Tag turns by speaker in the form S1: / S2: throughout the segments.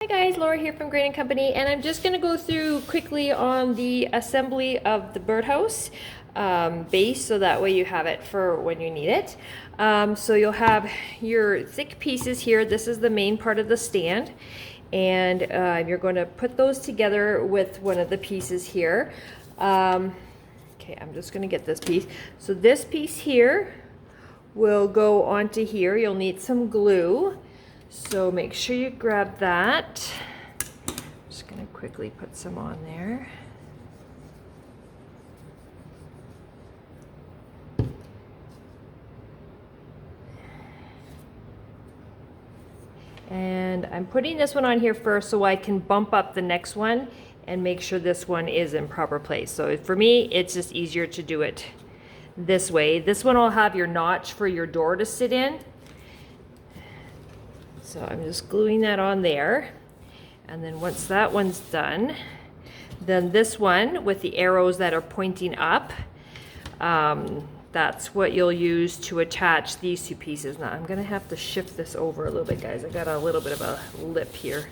S1: Hi guys, Laura here from Grain & Company, and I'm just going to go through quickly on the assembly of the birdhouse base, so that way you have it for when you need it. So you'll have your thick pieces here. This is the main part of the stand, and you're going to put those together with one of the pieces here. Okay, I'm just going to get this piece. So this piece here will go onto here. You'll need some glue. So make sure you grab that. I'm just going to quickly put some on there. And I'm putting this one on here first so I can bump up the next one and make sure this one is in proper place. So for me, it's just easier to do it this way. This one will have your notch for your door to sit in. So I'm just gluing that on there. And then once that one's done, then this one with the arrows that are pointing up, that's what you'll use to attach these two pieces. Now I'm gonna have to shift this over a little bit, guys. I got a little bit of a lip here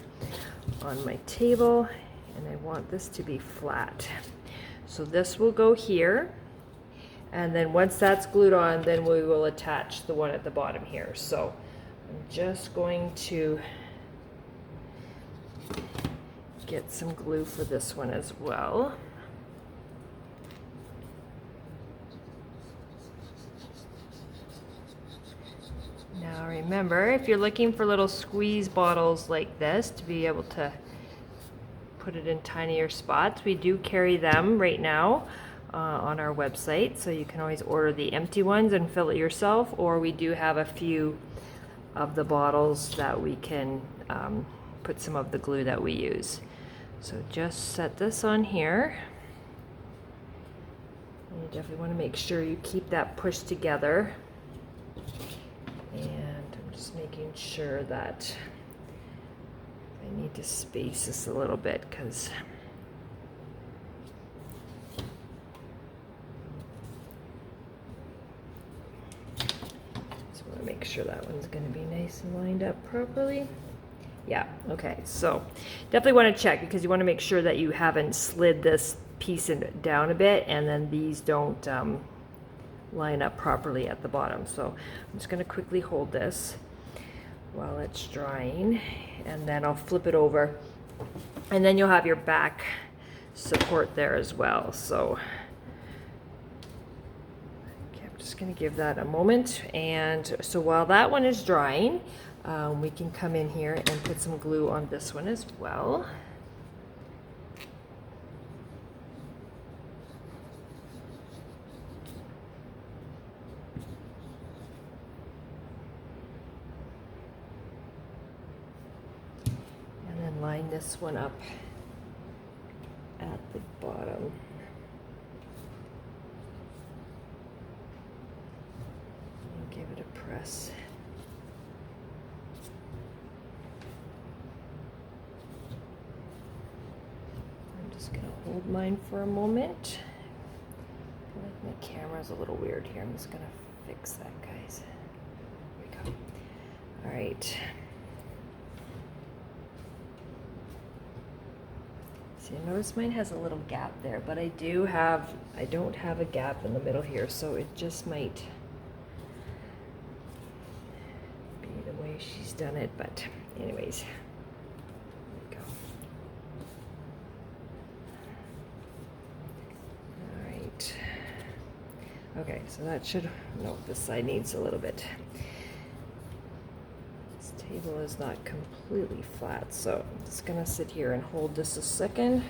S1: on my table, and I want this to be flat. So this will go here. And then once that's glued on, then we will attach the one at the bottom here. So I'm just going to get some glue for this one as well. Now remember, if you're looking for little squeeze bottles like this to be able to put it in tinier spots, we do carry them right now on our website. So you can always order the empty ones and fill it yourself, or we do have a few of the bottles that we can put some of the glue that we use. So just set this on here. And you definitely want to make sure you keep that pushed together. And I'm just making sure that I need to space this a little bit, because make sure that one's going to be nice and lined up properly. Yeah, okay, so definitely want to check, because you want to make sure that you haven't slid this piece down a bit and then these don't line up properly at the bottom. So I'm just going to quickly hold this while it's drying, and then I'll flip it over, and then you'll have your back support there as well. So just going to give that a moment. And so while that one is drying, we can come in here and put some glue on this one as well. And then line this one up at the bottom. Give it a press. I'm just going to hold mine for a moment. I feel like my camera's a little weird here. I'm just going to fix that, guys. There we go. All right. See, I notice mine has a little gap there, but I don't have a gap in the middle here, so it just might way she's done it, but anyways, there we go. All right. Okay, so that should, no, this side needs a little bit. This table is not completely flat, so I'm just gonna sit here and hold this a second.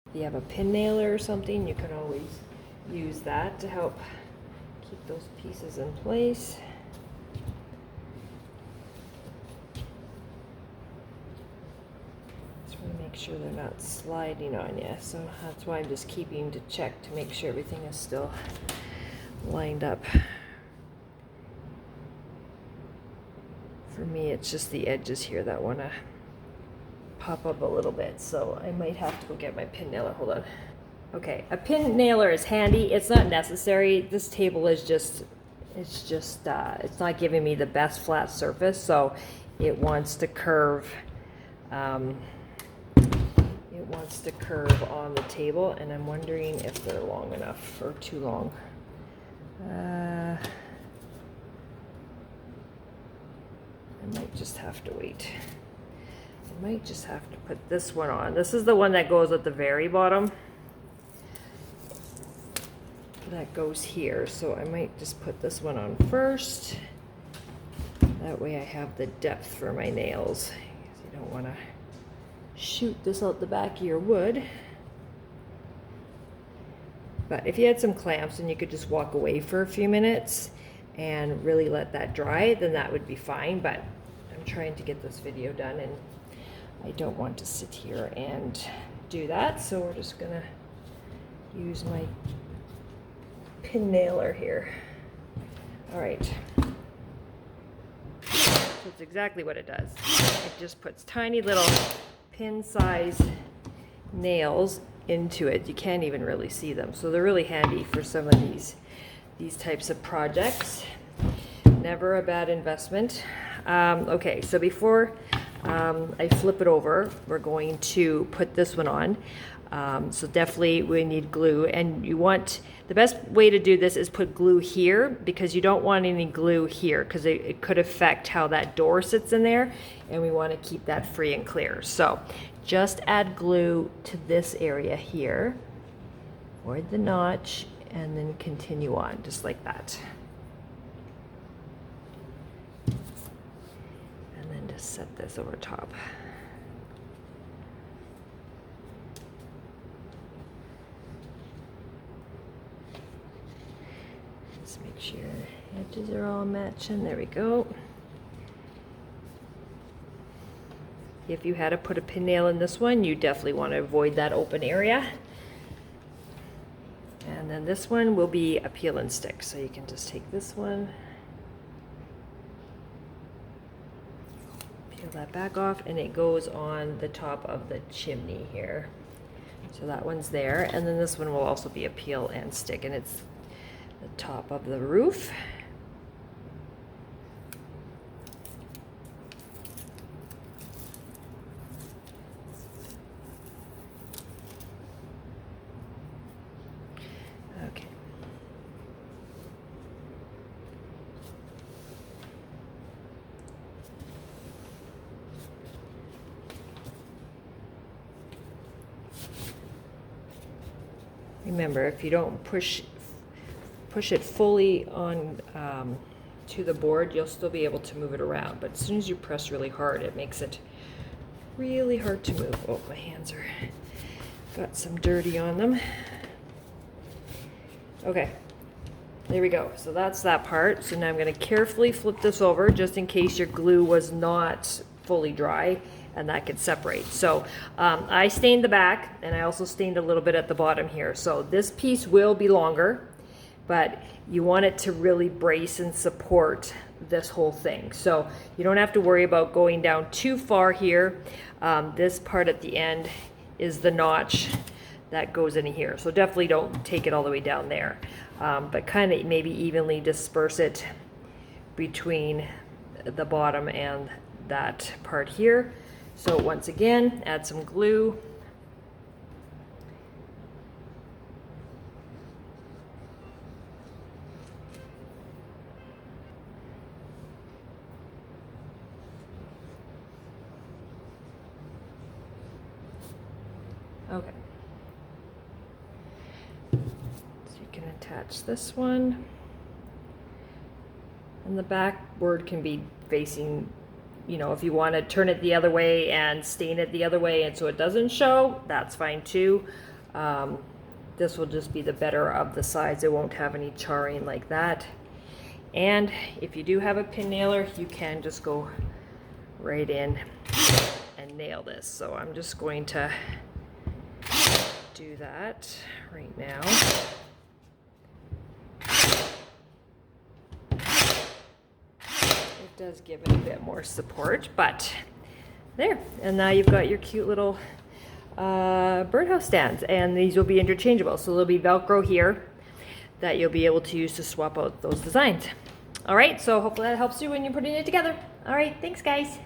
S1: If you have a pin nailer or something, you can always use that to help keep those pieces in place. Make sure they're not sliding on you, so that's why I'm just keeping to check to make sure everything is still lined up. For me, it's just the edges here that want to pop up a little bit, so I might have to go get my pin nailer. Hold on. Okay, a pin nailer is handy. It's not necessary. This table is it's not giving me the best flat surface, so it wants to curve it wants to curve on the table, and I'm wondering if they're long enough or too long. I might just have to wait. I might just have to put this one on. This is the one that goes at the very bottom. That goes here, so I might just put this one on first. That way I have the depth for my nails. You don't want to shoot this out the back of your wood. But if you had some clamps and you could just walk away for a few minutes and really let that dry, then that would be fine. But I'm trying to get this video done and I don't want to sit here and do that. So we're just gonna use my pin nailer here. All right. So it's exactly what it does. It just puts tiny little pin size nails into it. You can't even really see them. So they're really handy for some of these types of projects. Never a bad investment. Okay, so before I flip it over, we're going to put this one on. So definitely we need glue, and you want, the best way to do this is put glue here, because you don't want any glue here because it could affect how that door sits in there, and we want to keep that free and clear. So just add glue to this area here, avoid the notch, and then continue on just like that. And then just set this over top. Just make sure edges are all matching. There we go. If you had to put a pin nail in this one, you definitely want to avoid that open area. And then this one will be a peel and stick. So you can just take this one, peel that back off, and it goes on the top of the chimney here. So that one's there. And then this one will also be a peel and stick, and it's the top of the roof. Okay. Remember, if you don't push it fully on to the board, you'll still be able to move it around. But as soon as you press really hard, it makes it really hard to move. Oh, my hands are got some dirty on them. Okay, there we go. So that's that part. So now I'm going to carefully flip this over just in case your glue was not fully dry and that could separate. So I stained the back, and I also stained a little bit at the bottom here. So this piece will be longer, but you want it to really brace and support this whole thing. So you don't have to worry about going down too far here. This part at the end is the notch that goes in here. So definitely don't take it all the way down there, but kind of maybe evenly disperse it between the bottom and that part here. So once again, add some glue. Okay. So you can attach this one. And the back board can be facing, you know, if you want to turn it the other way and stain it the other way and so it doesn't show, that's fine too. This will just be the better of the sides. It won't have any charring like that. And if you do have a pin nailer, you can just go right in and nail this. So I'm just going to do that right now. It does give it a bit more support, but there. And now you've got your cute little birdhouse stands, and these will be interchangeable. So there'll be Velcro here that you'll be able to use to swap out those designs. All right, so hopefully that helps you when you're putting it together. All right, thanks guys.